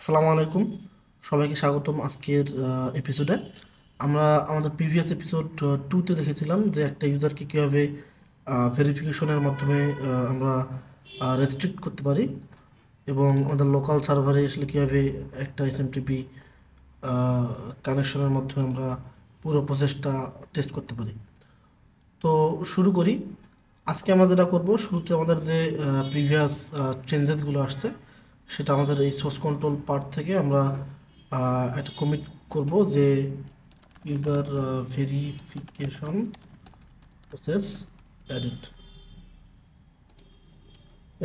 আসসালামু আলাইকুম, সবাইকে স্বাগতম আজকের এপিসোডে। আমরা আমাদের প্রিভিয়াস এপিসোড 2-তে দেখেছিলাম যে একটা ইউজারকে কীভাবে ভেরিফিকেশনের মাধ্যমে আমরা রেস্ট্রিক্ট করতে পারি এবং আমাদের লোকাল সার্ভারে আসলে কীভাবে একটা এসএমটিপি কানেকশনের মাধ্যমে আমরা পুরো প্রসেসটা টেস্ট করতে পারি। তো শুরু করি। আজকে আমরা যেটা করবো, শুরুতে আমাদের যে প্রিভিয়াস চেঞ্জেসগুলো আসছে সেটা আমাদের এই সোর্স কন্ট্রোল পার্ট থেকে আমরা একটা কমিট করব যে ইউজার ভেরিফিকেশন প্রসেস অ্যাডেড,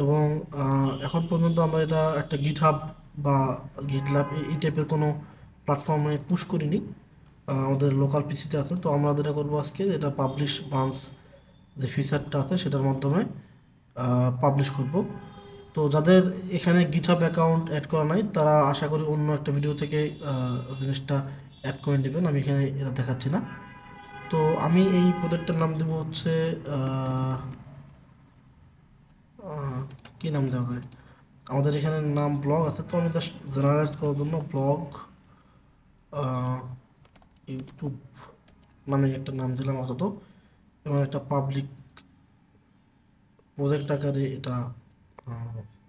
এবং এখন পর্যন্ত আমরা এটা একটা গিটহাব বা গিটল্যাব এই টাইপের কোনো প্ল্যাটফর্মে পুশ করিনি। আমাদের লোকাল পিসিতে আছে। তো আমরা যেটা করবো আজকে, এটা পাবলিশ বান্স যে ফিচারটা আছে সেটার মাধ্যমে পাবলিশ করব। তো যাদের এখানে গিটহাব অ্যাকাউন্ট অ্যাড করা নাই তারা আশা করি অন্য একটা ভিডিও থেকে জিনিসটা অ্যাড করে নেবেন, আমি এখানে এটা দেখাচ্ছি না। তো আমি এই প্রজেক্টটার নাম দেবো হচ্ছে কী নাম দেওয়া যায়, আমাদের এখানে নাম ব্লগ আছে, তো আমি জাস্ট জেনারেট করার জন্য ব্লগ ইউটিউব নামে একটা নাম দিলাম আপাতত, এবং একটা পাবলিক প্রজেক্ট আকারে এটা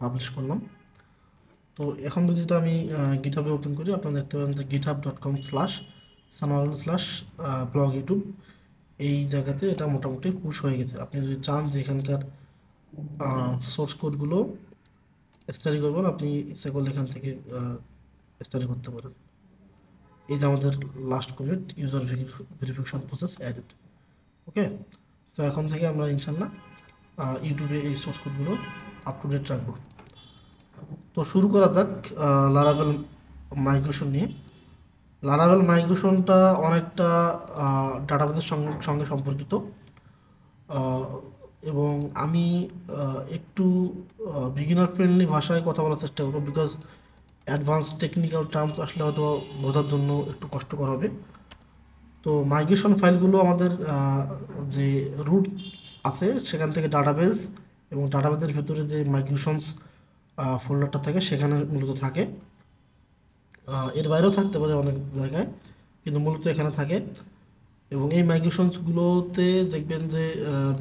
পাবলিশ করলাম। তো এখন যদি এটা আমি গিটহাবে ওপেন করি, আপনারা দেখতে পাবেন যে github.com/sanawal/blog ইউটিউব, এই জায়গাতে এটা মোটামুটি পুশ হয়ে গেছে। আপনি যদি চান যে এখানকার সোর্স কোডগুলো স্টাডি করবেন, আপনি ইচ্ছা করলে এখান থেকে স্টাডি করতে পারেন। এই যে আমাদের last commit, user verification process added. Okay, তো এখন থেকে আমরা ইনশাল্লাহ ইউটিউবে এই সোর্স কোডগুলো আপ টু ডেট রাখবো। তো শুরু করা যাক লারাভেল মাইগ্রেশন নিয়ে। লারাভেল মাইগ্রেশনটা অনেকটা ডাটাবেসের সঙ্গে সম্পর্কিত, এবং আমি একটু বিগিনার ফ্রেন্ডলি ভাষায় কথা বলার চেষ্টা করবো, বিকজ অ্যাডভান্স টেকনিক্যাল টার্মস আসলে হয়তো বোঝার জন্য একটু কষ্টকর হবে। তো মাইগ্রেশন ফাইলগুলো আমাদের যে রুট আছে সেখান থেকে ডাটাবেস, এবং ডাটাবেসের ভেতরে যে মাইগ্রেশনস ফোল্ডারটা থাকে সেখানে মূলত থাকে। এর বাইরেও থাকতে পারে অনেক জায়গায়, কিন্তু মূলত এখানে থাকে। এবং এই মাইগ্রেশনসগুলোতে দেখবেন যে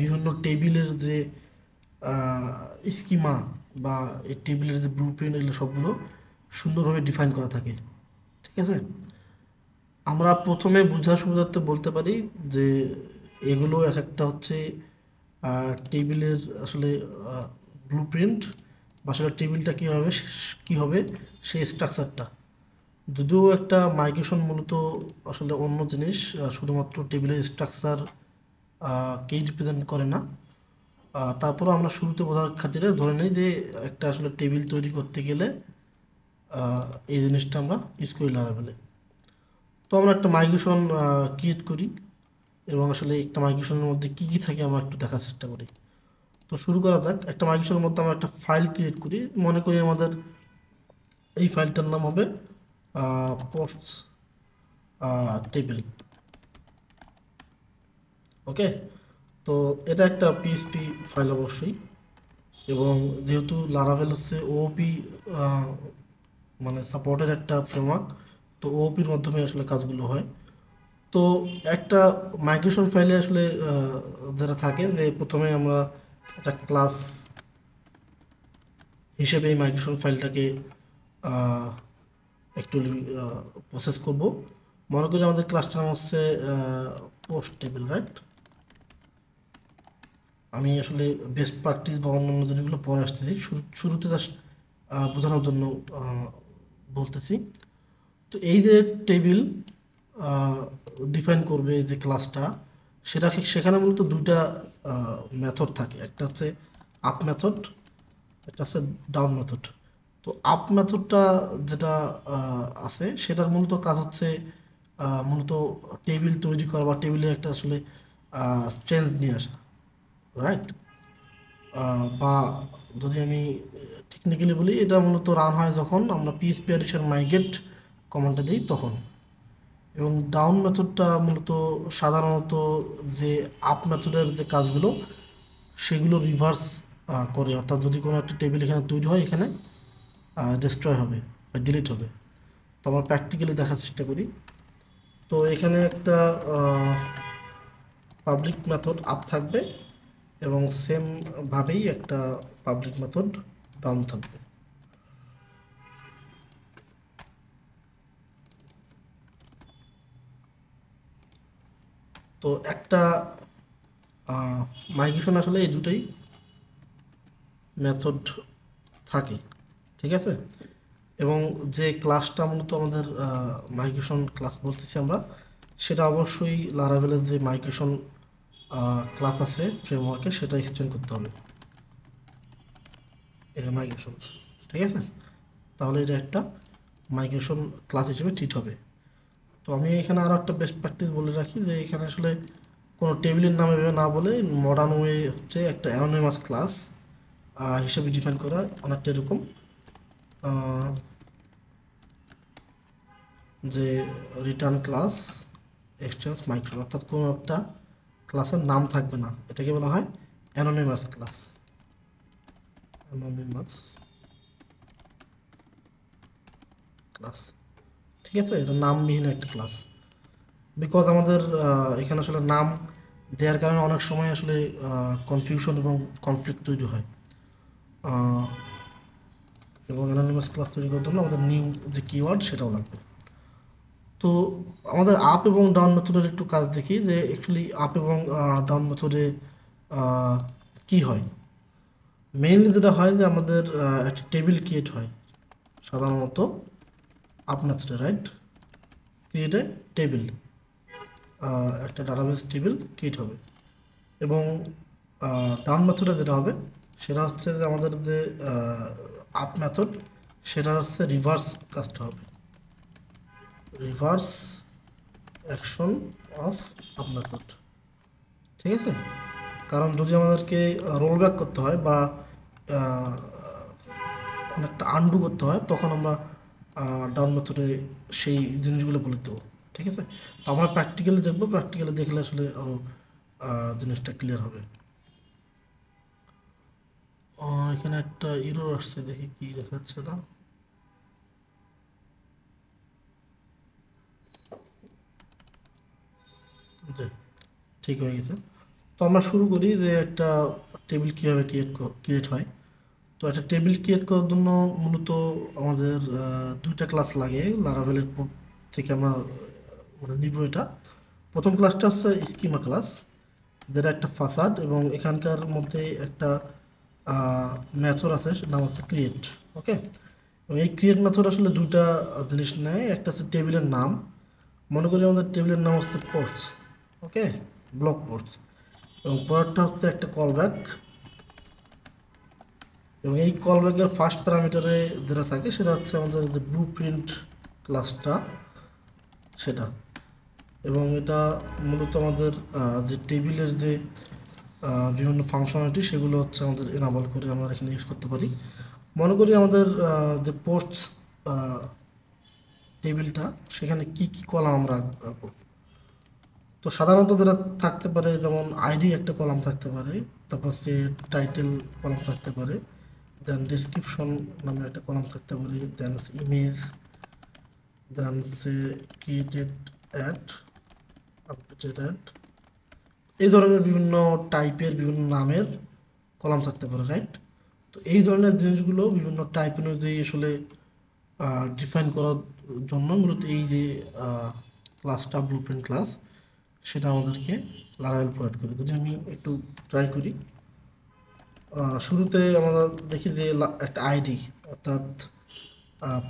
বিভিন্ন টেবিলের যে স্কিমা বা এই টেবিলের যে ব্লু প্রিন্ট, এগুলো সবগুলো সুন্দরভাবে ডিফাইন করা থাকে। ঠিক আছে, আমরা প্রথমে বোঝার সুবিধার্থে বলতে পারি যে এগুলো এক একটা হচ্ছে টেবিলের আসলে ব্লু প্রিন্ট, বা আসলে টেবিলটা কী হবে সেই স্ট্রাকচারটা। যদিও একটা মাইগ্রেশন মূলত আসলে অন্য জিনিস, শুধুমাত্র টেবিলের স্ট্রাকচার কেই রিপ্রেজেন্ট করে না। তারপরও আমরা শুরুতে বোঝার খাতিরে ধরে নিই যে একটা আসলে টেবিল তৈরি করতে গেলে এই জিনিসটা আমরা ইউজ করি লারাভেলে। তো আমরা একটা মাইগ্রেশন ক্রিয়েট করি, এবং আসলে একটা মাইগ্রেশনের মধ্যে কী কী থাকে আমরা একটু দেখার চেষ্টা করি। তো শুরু করা যাক। একটা মাইগ্রেশনের মধ্যে আমরা একটা ফাইল ক্রিয়েট করি, মনে করি আমাদের এই ফাইলটার নাম হবে পোস্ট টেবিল। ওকে, তো এটা একটা পিএসপি ফাইল অবশ্যই, এবং যেহেতু লারাভেল হচ্ছে ওওপি মানে সাপোর্টের একটা ফ্রেমওয়ার্ক, তো ওওপির মাধ্যমে আসলে কাজগুলো হয়। তো একটা মাইগ্রেশন ফাইলে আসলে যেটা থাকে যে প্রথমে আমরা একটা ক্লাস হিসেবে এই মাইগ্রেশন ফাইলটাকে একটু প্রসেস করব। মনে করি আমাদের ক্লাসটার নাম হচ্ছে পোস্ট টেবিল, রাইট? আমি আসলে বেস্ট প্র্যাকটিস বা অন্যান্য জিনিসগুলো পরে আসতেছি, শুরুতে জাস্ট বোঝানোর জন্য বলতেছি। তো এই যে টেবিল ডিফাইন করবে যে ক্লাসটা, সেখানে মূলত দুইটা মেথড থাকে, একটা হচ্ছে আপ মেথড, একটা হচ্ছে ডাউন মেথড। তো আপ মেথডটা যেটা আছে সেটার মূলত কাজ হচ্ছে মূলত টেবিল তৈরি করা বা টেবিলের একটা আসলে চেঞ্জ নিয়ে আসা, রাইট? বা যদি আমি টেকনিক্যালি বলি, এটা মূলত রান হয় যখন আমরা পিএসপি অ্যাডিশন মাইগ্রেট কমান্ডটা দিই তখন। এবং ডাউন মেথডটা মূলত সাধারণত যে আপ মেথডের যে কাজগুলো সেগুলো রিভার্স করে, অর্থাৎ যদি কোনো একটা টেবিল এখানে তৈরি হয়, এখানে ডিস্ট্রয় হবে বা ডিলিট হবে। তো আমরা প্র্যাকটিক্যালি দেখার চেষ্টা করি। তো এখানে একটা পাবলিক মেথড আপ থাকবে এবং সেমভাবেই একটা পাবলিক মেথড ডাউন থাকবে। তো একটা মাইগ্রেশন আসলে এই দুটোই মেথড থাকে, ঠিক আছে। এবং যে ক্লাসটা মূলত আমাদের মাইগ্রেশন ক্লাস বলতেছি আমরা, সেটা অবশ্যই লারাভেলের যে মাইগ্রেশন ক্লাস আছে ফ্রেমওয়ার্কে সেটা এক্সটেন্ড করতে হবে, এই যে মাইগ্রেশন, ঠিক আছে। তাহলে এটা একটা মাইগ্রেশন ক্লাস হিসেবে ট্রিট হবে। তো আমি এখানে আরও একটা বেস্ট প্র্যাকটিস বলে রাখি যে এখানে আসলে কোনো টেবিলের নাম এভাবে না বলে মডার্ন ওয়ে হচ্ছে একটা অ্যানোনিমাস ক্লাস হিসেবে ডিফাইন করা, অনেকটা এরকম যে রিটার্ন ক্লাস এক্সচেঞ্জ মাইগ্রেশন, অর্থাৎ কোনো একটা ক্লাসের নাম থাকবে না, এটাকে বলা হয় অ্যানোনিমাস ক্লাস। অ্যানোনিমাস ক্লাস, ঠিক আছে, এটা নামবিহীন একটা ক্লাস। বিকজ আমাদের এখানে আসলে নাম দেওয়ার কারণে অনেক সময় আসলে কনফিউশন এবং কনফ্লিক্ট তৈরি হয়, এবং অ্যানোনিমাস ক্লাস তৈরি করার জন্য আমাদের নিউ যে কিওয়ার্ড সেটাও লাগবে। তো আমাদের আপ এবং ডাউন মেথডের একটু কাজ দেখি যে অ্যাকচুয়ালি আপ এবং ডাউন মেথডে কি হয়। মেইনলি যেটা হয় যে আমাদের একটা টেবিল ক্রিয়েট হয় সাধারণত আপ মেথডে, রাইট, ক্রিয়েট এ টেবিল, একটা ডাটাবেস টেবিল ক্রিয়েট হবে। এবং ডাউন মেথডে যেটা হবে সেটা হচ্ছে যে আমাদের যে আপ মেথড সেটা হচ্ছে রিভার্স কাজটা হবে, reverse action of up method, ঠিক আছে। কারণ যদি আমাদেরকে রোল ব্যাক করতে হয় বা অনেকটা আন্ডু করতে হয় তখন আমরা ডাউন মেথডে সেই জিনিসগুলো বলে দেবো, ঠিক আছে। তো আমরা প্র্যাকটিক্যালি দেখবো, প্র্যাকটিক্যালি দেখলে আসলে আরও জিনিসটা ক্লিয়ার হবে। এখানে একটা ইরর আসছে, দেখি কি দেখাচ্ছে না। ঠিক হয়ে গেছে। তো আমরা শুরু করি যে একটা টেবিল কীভাবে ক্রিয়েট হয়। তো একটা টেবিল ক্রিয়েট করার জন্য মূলত আমাদের দুইটা ক্লাস লাগে লারাভেলের থেকে আমরা মানে নিব। এটা প্রথম ক্লাসটা হচ্ছে স্কিমা ক্লাস, যেটা একটা ফাসাদ, এবং এখানকার মধ্যে একটা মেথড আছে নাম হচ্ছে ক্রিয়েট, ওকে। এবং এই ক্রিয়েট মেথড আসলে দুইটা জিনিস নেয়, একটা হচ্ছে টেবিলের নাম, মনে করি আমাদের টেবিলের নাম হচ্ছে পোস্টস, ওকে, ব্লক পোস্ট, এবং পরেরটা হচ্ছে একটা কলব্যাক, এবং এই কলব্যাকের ফার্স্ট প্যারামিটারে যেটা থাকে সেটা হচ্ছে আমাদের যে ব্লু প্রিন্ট ক্লাসটা সেটা। এবং এটা মূলত আমাদের যে টেবিলের যে বিভিন্ন ফাংশনালিটি সেগুলো হচ্ছে আমাদের এনাবল করে আমরা এখানে ইউজ করতে পারি। মনে করি আমাদের যে পোস্টস টেবিলটা সেখানে কি কি কলাম আমরা রাখবো। তো সাধারণত যেটা থাকতে পারে যেমন আইডি একটা কলাম থাকতে পারে, তারপর সে টাইটেল কলাম থাকতে পারে, দেন ডিসক্রিপশন নামে একটা কলাম থাকতে পারে, দেন ইমেজ, দেন সে ক্রিয়েটেড অ্যাড, আপডেটেড অ্যাড, এই ধরনের বিভিন্ন টাইপের বিভিন্ন নামের কলাম থাকতে পারে, রাইট। তো এই ধরনের জিনিসগুলো বিভিন্ন টাইপ অনুযায়ী আসলে ডিফাইন করার জন্য মূলত এই যে ক্লাসটা ব্লুপ্রিন্ট ক্লাস সেটা আমাদেরকে লারাভেল প্রোভাইড করে। যদি আমি একটু ট্রাই করি, শুরুতে আমরা দেখি যে একটা আইডি, অর্থাৎ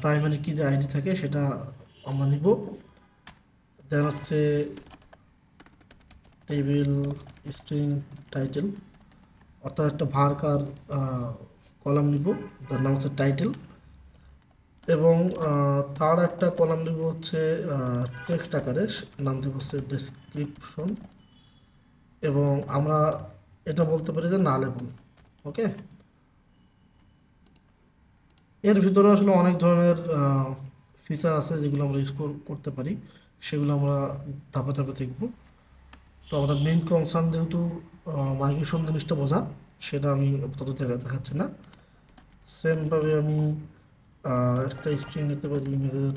প্রাইমারি কি যে আইডি থাকে সেটা আমরা নিব, দেন হচ্ছে টেবিল স্ট্রিং টাইটেল, অর্থাৎ একটা ভার্কার কলাম নিব যার নাম হচ্ছে টাইটেল, এবং থার্ড একটা কলাম নিব হচ্ছে টেক্সট আকারে, নাম দিব হচ্ছে ডেসক্রিপশন, এবং আমরা এটা বলতে পারি যে নালেবল, ওকে। এর ভিতরে আসলে অনেক ধরনের ফিচার আছে যেগুলো আমরা ইউজ করতে পারি, সেগুলো আমরা ধাপে ধাপে দেখব। তো আমাদের মেইন কনসার্ন যেহেতু মাইগ্রেশন জিনিসটা বোঝা, সেটা আমি তত দেখাচ্ছি না। সেমভাবে আমি একটা স্ক্রিন নিতে পারি ইমেজের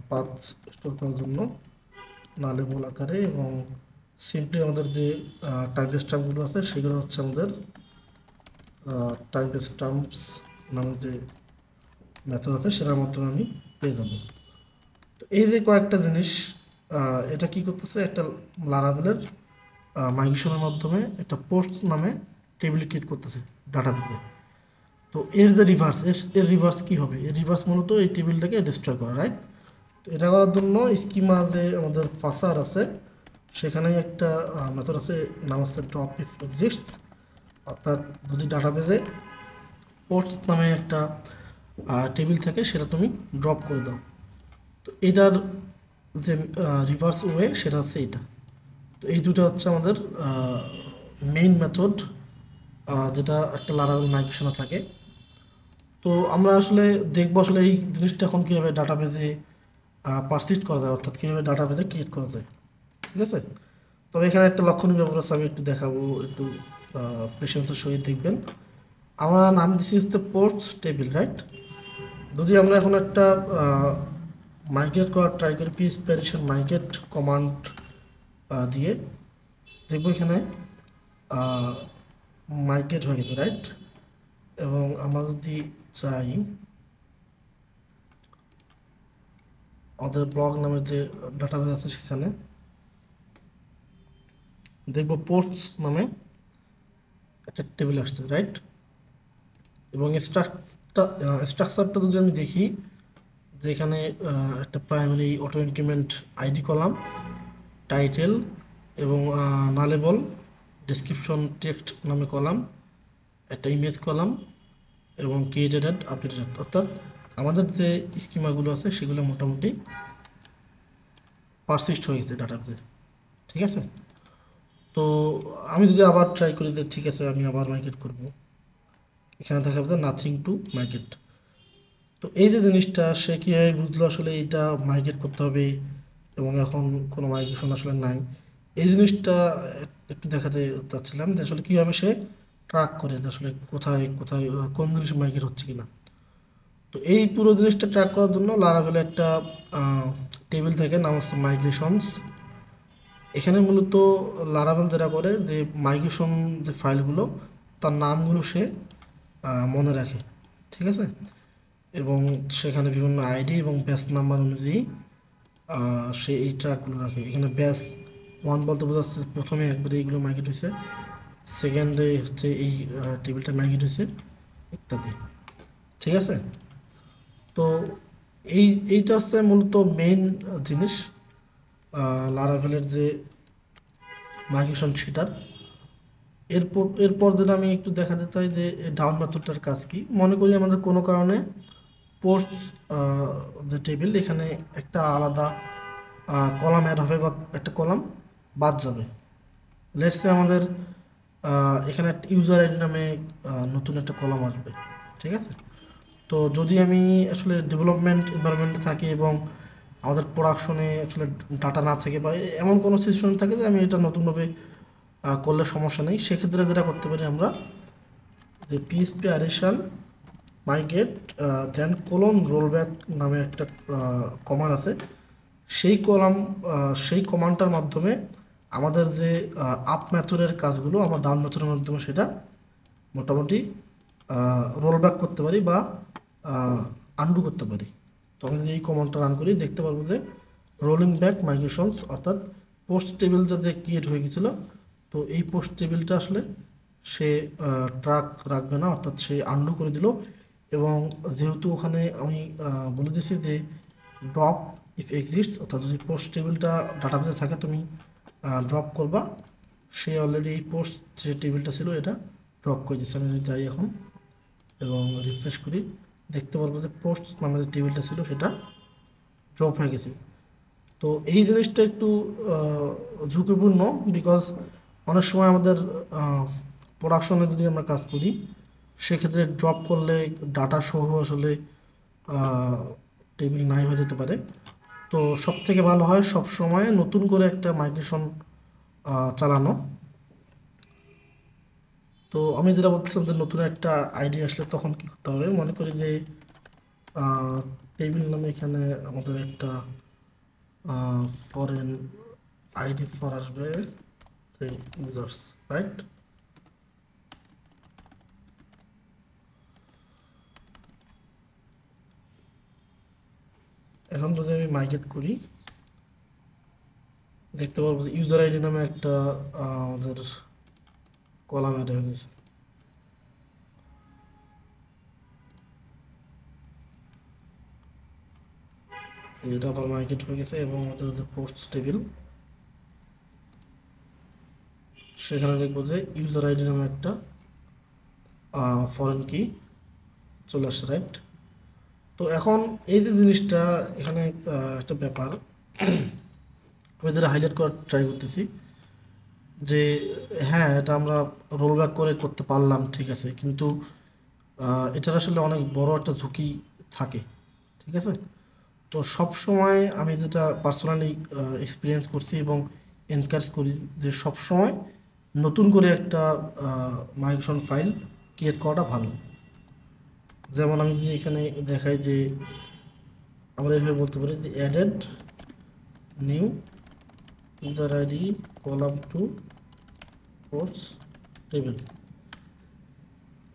পাথ স্টোর করার জন্য নালেবল আকারে, এবং সিম্পলি আমাদের যে টাইম স্ট্যাম্পগুলো আছে সেগুলো হচ্ছে আমাদের টাইম স্ট্যাম্পস নামে যে মেথড আছে সেটার মাধ্যমে আমি পেয়ে যাব। তো এই যে কয়েকটা জিনিস, এটা কি করতেছে, একটা লারাভেলের মাইগ্রেশনের মাধ্যমে একটা পোস্ট নামে টেবিল ক্রিয়েট করতেছে ডাটাবেসে। তো এর যে রিভার্স, এর রিভার্স কী হবে, এর রিভার্স মূলত এই টেবিলটাকে ডিস্ট্রয় করা, রাইট? তো এটা করার জন্য স্কিমা যে আমাদের ফাসার আছে সেখানে একটা মেথড আছে, নাম হচ্ছে ড্রপ ইফ এক্সিস্টস, অর্থাৎ যদি ডাটাবেসে পোস্ট নামে একটা টেবিল থাকে সেটা তুমি ড্রপ করে দাও। তো এটার যে রিভার্স ওয়ে সেটা হচ্ছে এটা। তো এই দুটো হচ্ছে আমাদের মেইন মেথড, যেটা একটা লারাভেল মাইগ্রেশনে থাকে। তো আমরা আসলে দেখবো আসলে এই জিনিসটা এখন কীভাবে ডাটাবেজে পারসিস্ট করা যায়, অর্থাৎ কীভাবে ডাটাবেজে ক্রিয়েট করা যায়, ঠিক আছে? তবে এখানে একটা লক্ষণীয় ব্যাপার আছে, আমি একটু দেখাবো, একটু পেশেন্সের সহিত দেখবেন। আমরা নাম দিচ্ছি হচ্ছে পোস্ট টেবিল, রাইট? যদি আমরা এখন একটা মাইগ্রেট করার ট্রাই করি, পিএস প্যারিশন মাইগ্রেট কমান্ড দিয়ে দেখবো এখানে মাইগ্রেট হয়ে গেছে, রাইট? এবং আমরা যদি চাই আমাদের ব্লগ নামের যে ডাটাবেস আছে সেখানে দেখবো পোস্টস নামে একটা টেবিল আসছে, রাইট? এবং স্ট্রাকচারটা যদি আমি দেখি, যেখানে একটা primary auto increment ID column, title এবং নালেবল ডেসক্রিপশন টেক্সট নামে কলাম, একটা ইমেজ কলাম এবং ক্রিয়েটেড অ্যাড আপডেটেড অ্যাড, অর্থাৎ আমাদের যে স্কিমাগুলো আছে সেগুলো মোটামুটি পারসিস্ট হয়ে গেছে ডাটাবেসে, ঠিক আছে? তো আমি যদি আবার ট্রাই করি যে ঠিক আছে আমি আবার মাইগ্রেট করব, এখানে দেখা যাবে নাথিং টু মাইগ্রেট। তো এই যে জিনিসটা সে কীভাবে বুঝলো আসলে এইটা মাইগ্রেট করতে হবে এবং এখন কোনো মাইগ্রেশন আসলে নাই, এই জিনিসটা একটু দেখাতে চাচ্ছিলাম যে আসলে কীভাবে সে ট্র্যাক করে যে আসলে কোথায় কোথায় কোন জিনিস মাইগ্রেট হচ্ছে কিনা। তো এই পুরো জিনিসটা ট্র্যাক করার জন্য লারাভেলে একটা টেবিল থাকে, নাম হচ্ছে মাইগ্রেশনস। এখানে মূলত লারাভেল যেটা করে যে মাইগ্রেশন যে ফাইলগুলো তার নামগুলো সে মনে রাখে, ঠিক আছে? এবং সেখানে বিভিন্ন আইডি এবং ব্যাচ নাম্বার অনুযায়ী সে এই ট্র্যাকগুলো রাখে। এখানে ব্যাচ 1 বলতে বোঝাচ্ছে প্রথমে একবারে এইগুলো মাইগ্রেট হয়েছে, সেকেন্ডে হচ্ছে এই টেবিলটা মাইগ্রেট হয়েছে, ইত্যাদি, ঠিক আছে? তো এইটা হচ্ছে মূলত মেইন জিনিস লারাভেলের যে মাইগ্রেশন সেটার। এরপর যেটা আমি একটু দেখাতে চাই যে ডাউন মেথডটার কাজ কি। মনে করি আমাদের কোনো কারণে পোস্ট যে টেবিল এখানে একটা আলাদা কলাম অ্যাড হবে বা একটা কলাম বাদ যাবে। লেটস সে আমাদের এখানে একটা ইউজার আইডি নামে নতুন একটা কলাম আসবে, ঠিক আছে? তো যদি আমি আসলে ডেভেলপমেন্ট এনভায়রনমেন্টে থাকি এবং আমাদের প্রোডাকশনে আসলে ডাটা না থাকে বা এমন কোনো সিচুয়েশন থাকে যে আমি এটা নতুনভাবে করলে সমস্যা নেই, সেক্ষেত্রে যেটা করতে পারি আমরা যে PHP artisan migrate then colon rollback নামে একটা কমান্ড আছে, সেই কমান্ডটার মাধ্যমে আমাদের যে আপ মেথডের কাজগুলো আমরা ডাউন মেথডের মাধ্যমে সেটা মোটামুটি রোলব্যাক করতে পারি বা আন্ডু করতে পারি। তো আমি যদি এই কমান্ডটা রান করি দেখতে পারবো যে রোলিং ব্যাক মাইগ্রেশনস, অর্থাৎ পোস্ট টেবিল যাতে ক্রিয়েট হয়ে গেছিলো, তো এই পোস্ট টেবিলটা আসলে সে ট্র্যাক রাখবে না, অর্থাৎ সে আন্ডু করে দিল। এবং যেহেতু ওখানে আমি বলে দিয়েছি যে ড্রপ ইফ এক্সিস্টস, অর্থাৎ যদি পোস্ট টেবিলটা ডাটাবেসে থাকে তুমি ড্রপ করবা, সে অলরেডি এই পোস্ট যে টেবিলটা ছিল এটা ড্রপ করে দিচ্ছে। আমি যদি যাই এখন এবং রিফ্রেশ করি দেখতে পারবো যে পোস্ট নামে যে টেবিলটা ছিল সেটা ড্রপ হয়ে গেছে। তো এই জিনিসটা একটু ঝুঁকিপূর্ণ, বিকজ অনেক সময় আমাদের প্রোডাকশনে যদি আমরা কাজ করি সেক্ষেত্রে ড্রপ করলে ডাটা সহ আসলে টেবিল নাই হয়ে যেতে পারে। তো সব থেকে ভালো হয় সব সময় নতুন করে একটা মাইগ্রেশন চালানো। তো আমি যেটা বলছিলাম যে নতুন একটা আইডি আসলে তখন কী করতে হবে, মনে করি যে টেবিল নামে এখানে আমাদের একটা ফরেন আইডি ফর আসবে ইউজার্স, রাইট? এখন যদি আমি মাইগ্রেট করি দেখতে পারবো যে ইউজার আইডি নামে একটা আমাদের কলাম অ্যাড হয়ে গেছে। এটা আবার মাইগ্রেট হয়ে গেছে এবং আমাদের যে পোস্ট টেবিল সেখানে দেখবো যে ইউজার আইডি নামে একটা ফরেন কি চলে আসছে, রাইট? তো এখন এই যে জিনিসটা এখানে একটা ব্যাপার আমি যেটা হাইলাইট করার ট্রাই করতেছি যে হ্যাঁ এটা আমরা রোল ব্যাক করে করতে পারলাম, ঠিক আছে, কিন্তু এটার আসলে অনেক বড় একটা ঝুঁকি থাকে, ঠিক আছে? তো সব সময় আমি যেটা পার্সোনালি এক্সপিরিয়েন্স করছি এবং এনকারেজ করি যে সব সময় নতুন করে একটা মাইগ্রেশন ফাইল ক্রিয়েট করাটা ভালো। যেমন আমি যদি এখানে দেখাই যে আমরা এভাবে বলতে পারি যে added new user ID column to post table,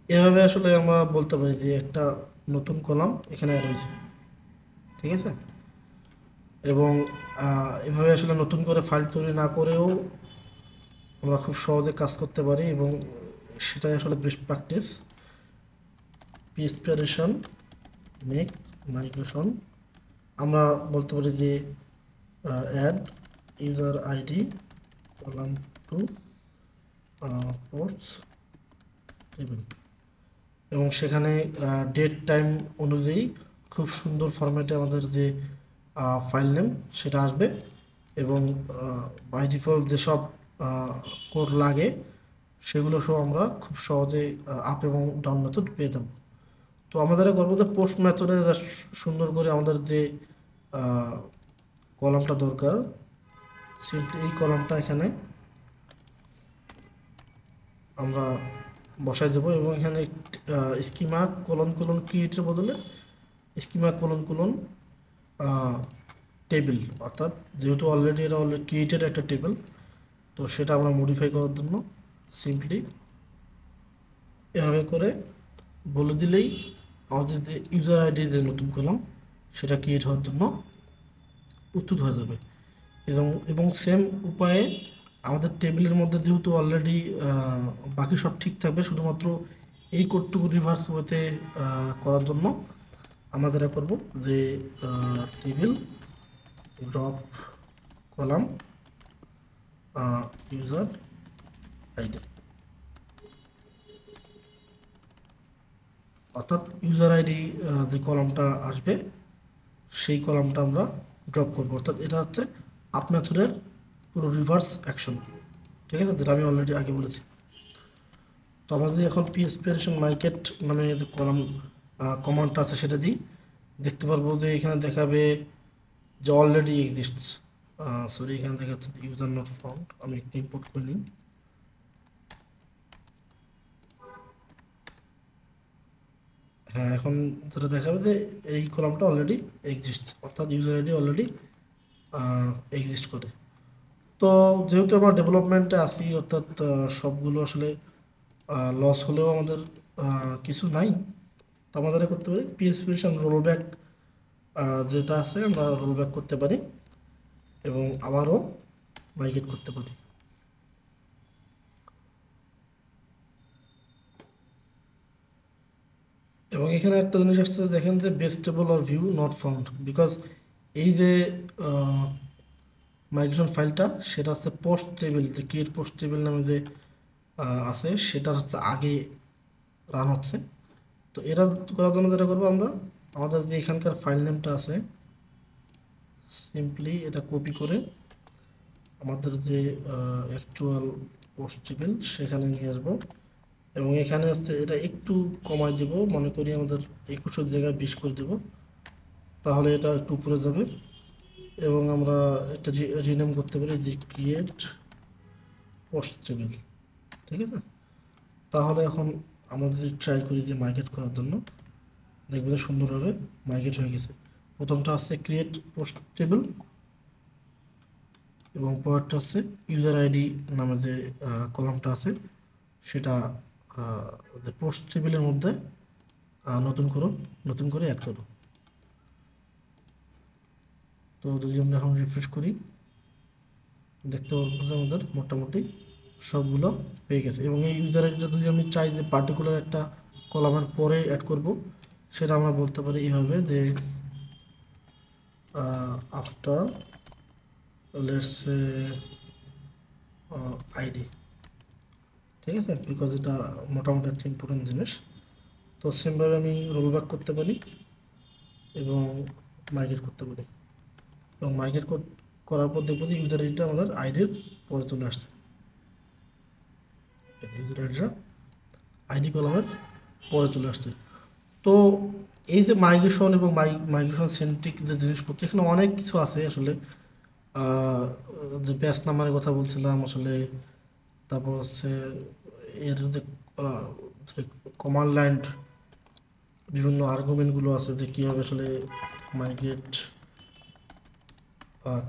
এভাবে আসলে আমরা বলতে পারি যে একটা নতুন কলাম এখানে অ্যাড হয়েছে, ঠিক আছে? এবং এভাবে আসলে নতুন করে ফাইল তৈরি না করেও আমরা খুব সহজে কাজ করতে পারি এবং সেটাই আসলে বেস্ট প্র্যাকটিস। পিএসপিরেশন মেক মাইগ্রেশন আমরা বলতে পারি যে add user ID column to post table এবং সেখানে ডেট টাইম অনুযায়ী খুব সুন্দর ফরম্যাটে আমাদের যে ফাইল নেম সেটা আসবে এবং বাই ডিফল্ট যেসব কোড লাগে সেগুলো সহ আমরা খুব সহজে আপ এবং ডাউন মেথড পেয়ে যাব। তো আমাদের করবো যে পোস্ট মেথডে সুন্দর করে আমাদের যে কলামটা দরকার সিম্পলি এই কলামটা এখানে আমরা বসাই দেবো এবং এখানে স্কিমা কোলন কোলন ক্রিয়েটের বদলে স্কিমা কোলন কোলন টেবিল, অর্থাৎ যেহেতু অলরেডি এটা অলরেডি ক্রিয়েটেড একটা টেবিল তো সেটা আমরা মডিফাই করার জন্য সিম্পলি এভাবে করে বলে দিলেই আমাদের যে ইউজার আইডি যে নতুন কলাম সেটা ক্রিয়েট হওয়ার জন্য প্রস্তুত হয়ে যাবে। এবং সেম উপায়ে আমাদের টেবিলের মধ্যে যেহেতু অলরেডি বাকি সব ঠিক থাকবে, শুধুমাত্র এই কোডটুকু রিভার্স ওয়েতে করার জন্য আমরা যেটা করবো যে table drop column user ID, অর্থাৎ ইউজার আইডি যে কলামটা আসবে সেই কলামটা আমরা ড্রপ করবো, অর্থাৎ এটা হচ্ছে আপ মেথডের পুরো রিভার্স অ্যাকশন, ঠিক আছে, যেটা আমি অলরেডি আগে বলেছি। তো আমরা যদি এখন পিএসপিরেশন মাইকেট নামে যে কলাম কমান্ডটা আছে সেটা দিই দেখতে পারবো যে এখানে দেখাবে যে অলরেডি এক্সিস্টস, সরি এখানে দেখাচ্ছে ইউজার নট ফাউন্ড, আমি একটু ইম্পোর্ট করে নিই। হ্যাঁ এখন যেটা দেখাবে যে এই কলামটা অলরেডি এক্সিস্ট, অর্থাৎ ইউজার আইডি অলরেডি এক্সিস্ট করে। তো যেহেতু আমরা ডেভেলপমেন্টে আসি অর্থাৎ সবগুলো আসলে লস হলেও আমাদের কিছু নাই, তো আমাদের করতে পারি পিএসপিরেশন রোল ব্যাক যেটা আছে আমরা রোল ব্যাক করতে পারি এবং আবারও মাইগ্রেট করতে পারি। এবং এখানে একটা জিনিস আসছে দেখেন যে best table or view not found, because এই যে মাইগ্রেশন ফাইলটা সেটা হচ্ছে পোস্ট টেবিল, যে ক্রিয়েট পোস্ট টেবিল নামে যে আছে সেটা হচ্ছে আগে রান হচ্ছে। তো এটা করার জন্য যেটা করবো আমরা আমাদের যে এখানকার ফাইল নেমটা আছে সিম্পলি এটা কপি করে আমাদের যে অ্যাকচুয়াল পোস্ট টেবিল সেখানে নিয়ে আসবো এবং এখানে হচ্ছে এটা একটু কমায় দেব, মনে করি আমাদের 21 জায়গায় 20 করে দেব, তাহলে এটা একটু উপরে যাবে এবং আমরা এটা রিনেম করতে পারি যে ক্রিয়েট পোস্ট টেবিল, ঠিক আছে? তাহলে এখন আমরা যদি ট্রাই করি যে মাইগ্রেট করার জন্য দেখবেন যে সুন্দরভাবে মাইগ্রেট হয়ে গেছে। প্রথমটা হচ্ছে ক্রিয়েট পোস্ট টেবিল এবং পরেরটা হচ্ছে ইউজার আইডি নামে যে কলামটা আছে সেটা যে পোস্ট টেবিলের মধ্যে নতুন করে অ্যাড করো। তো যদি আমরা এখন রিফ্রেশ করি দেখতে পারবো যে আমাদের মোটামুটি সবগুলো পেয়ে গেছে। এবং এই ইউজার আইডিটা যদি আমি চাই যে পার্টিকুলার একটা কলামের পরে অ্যাড করব, সেটা আমরা বলতে পারি এইভাবে যে আফটার লেটস সে আইডি, ঠিক আছে, বিকজ এটা মোটামুটি একটা ইম্পর্টেন্ট জিনিস। তো সেমভাবে আমি রোল ব্যাক করতে পারি এবং মাইগ্রেট করতে পারি, এবং মাইগ্রেট করার পর দেখবো যে ইউজার আইডিটা আমাদের আইডির পরে চলে আসছে। ইউজার আইডিটা আইডি কলামের পরে চলে আসছে। তো এই যে মাইগ্রেশন এবং মাইগ্রেশন সেন্ট্রিক যে জিনিসপত্র, এখানে অনেক কিছু আছে আসলে। যে ব্যাচ নাম্বারের কথা বলছিলাম আসলে, তারপর হচ্ছে এর যে কমান্ড লাইন বিভিন্ন আর্গুমেন্টগুলো আছে যে কীভাবে আসলে মাইগ্রেট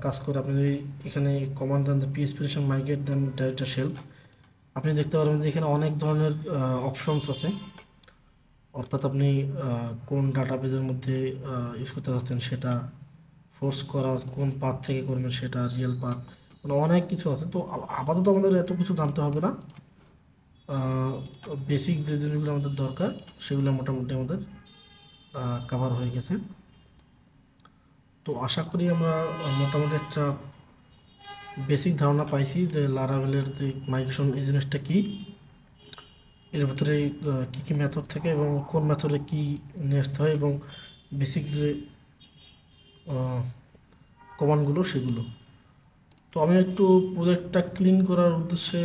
কাজ করে। আপনি যদি এখানে কমান্ড দেন যে পিএসপিরেশন মাইগ্রেট দেন ডাটা শেল, আপনি দেখতে পারবেন যে এখানে অনেক ধরনের অপশনস আছে। অর্থাৎ আপনি কোন ডাটাবেজের মধ্যে ইউজ করতে চাচ্ছেন সেটা, ফোর্স করা কোন পাথ থেকে করবেন সেটা, রিয়েল পাথ, মানে অনেক কিছু আছে। তো আপাতত আমাদের এত কিছু জানতে হবে না, বেসিক যে জিনিসগুলো আমাদের দরকার সেগুলো মোটামুটি আমাদের কভার হয়ে গেছে। তো আশা করি আমরা মোটামুটি একটা বেসিক ধারণা পাইছি যে লারাভেলের যে মাইগ্রেশন এই জিনিসটা কী, এর ভিতরে কী কী মেথড থাকে এবং কোন মেথডে কী নিয়ে আসতে হয়, এবং বেসিক যে কমান্ডগুলো সেগুলো। তো আমি একটু প্রজেক্টটা ক্লিন করার উদ্দেশ্যে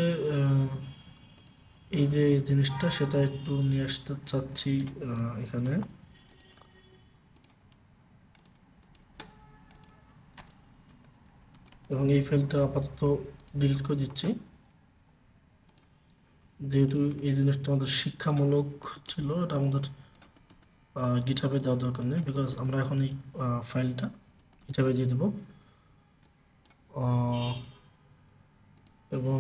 এই যে জিনিসটা সেটা একটু নিয়ে আসতে চাচ্ছি এখানে। এবং এই ফাইলটা আপাতত ডিলিট করে দিচ্ছি, যেহেতু এই জিনিসটা আমাদের শিক্ষামূলক ছিল, এটা আমাদের গিটহাবে দেওয়ার দরকার নেই, বিকজ আমরা এখন এই ফাইলটা গিটহাবে দিয়ে দেবো। এবং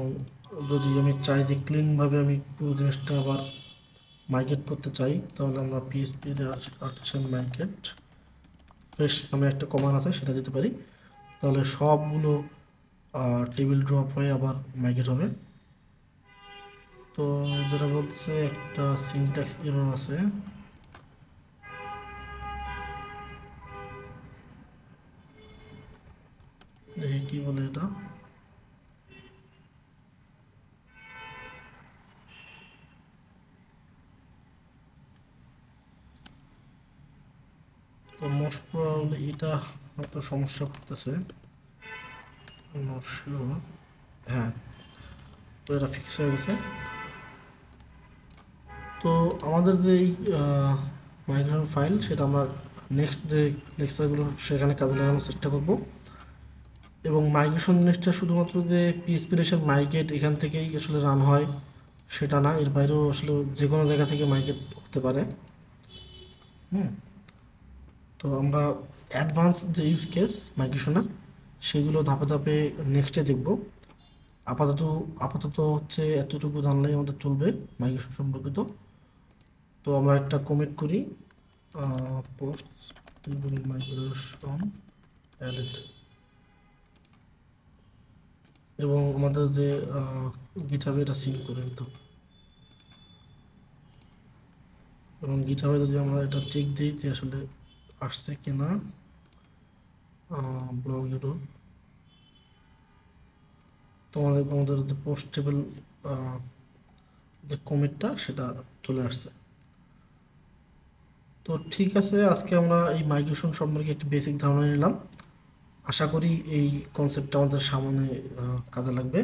যদি আমি চাই যে ক্লিনভাবে আমি পুরো জিনিসটা আবার মাইগ্রেট করতে চাই, তাহলে আমরা পিএসপি আর্টিশন মাইগ্রেট ফ্রেশ নামে একটা কমান্ড আছে সেটা দিতে পারি, তাহলে সবগুলো টেবিল ড্রপ হয়ে আবার মাইগ্রেট হবে। তো যেটা বলতেছে একটা সিনট্যাক্স এরর আছে, দেখি কি বলে এটা। তো মোস্ট প্রবাবলি এটা হয়তো সমস্যা করতেছে, হ্যাঁ। তো এটা ফিক্স হয়ে গেছে। তো আমাদের যে মাইগ্রেশন ফাইল সেটা আমরা নেক্সট যে লেকচারগুলো সেখানে কাজে লাগানোর চেষ্টা করব। এবং মাইগ্রেশন জিনিসটা শুধুমাত্র যে পিএসপিরেশন মাইগ্রেট এখান থেকেই আসলে রান হয় সেটা না, এর বাইরেও আসলে যে কোনো জায়গা থেকে মাইগ্রেট হতে পারে। তো আমরা অ্যাডভান্স যে ইউজ কেস মাইগ্রেশনের সেগুলো ধাপে ধাপে নেক্সটে দেখব। আপাতত হচ্ছে এতটুকু জানলেই আমাদের চলবে মাইগ্রেশন সম্পর্কিত। তো আমরা একটা কমিট করি, পোস্ট মাইগ্রেশন অ্যাডেড, এবং আমাদের যে গিটহাবে এটা সিঙ্ক করে নিত। এবং গিটহাবে যদি আমরা এটা চেক দিই যে আসলে আসছে কিনা ব্লগেরও, তো আমাদের যে পোস্ট টেবিল যে কমিটটা সেটা চলে আসছে। তো ঠিক আছে, আজকে আমরা এই মাইগ্রেশন সম্পর্কে একটি বেসিক ধারণা নিলাম। আশা করি এই কনসেপ্টটা আমাদের সামনে কাজে লাগবে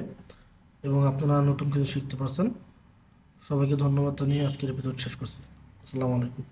এবং আপনারা নতুন কিছু শিখতে পারছেন। সবাইকে ধন্যবাদ জানিয়ে আজকের এপিসোড শেষ করছি। আসসালামু আলাইকুম।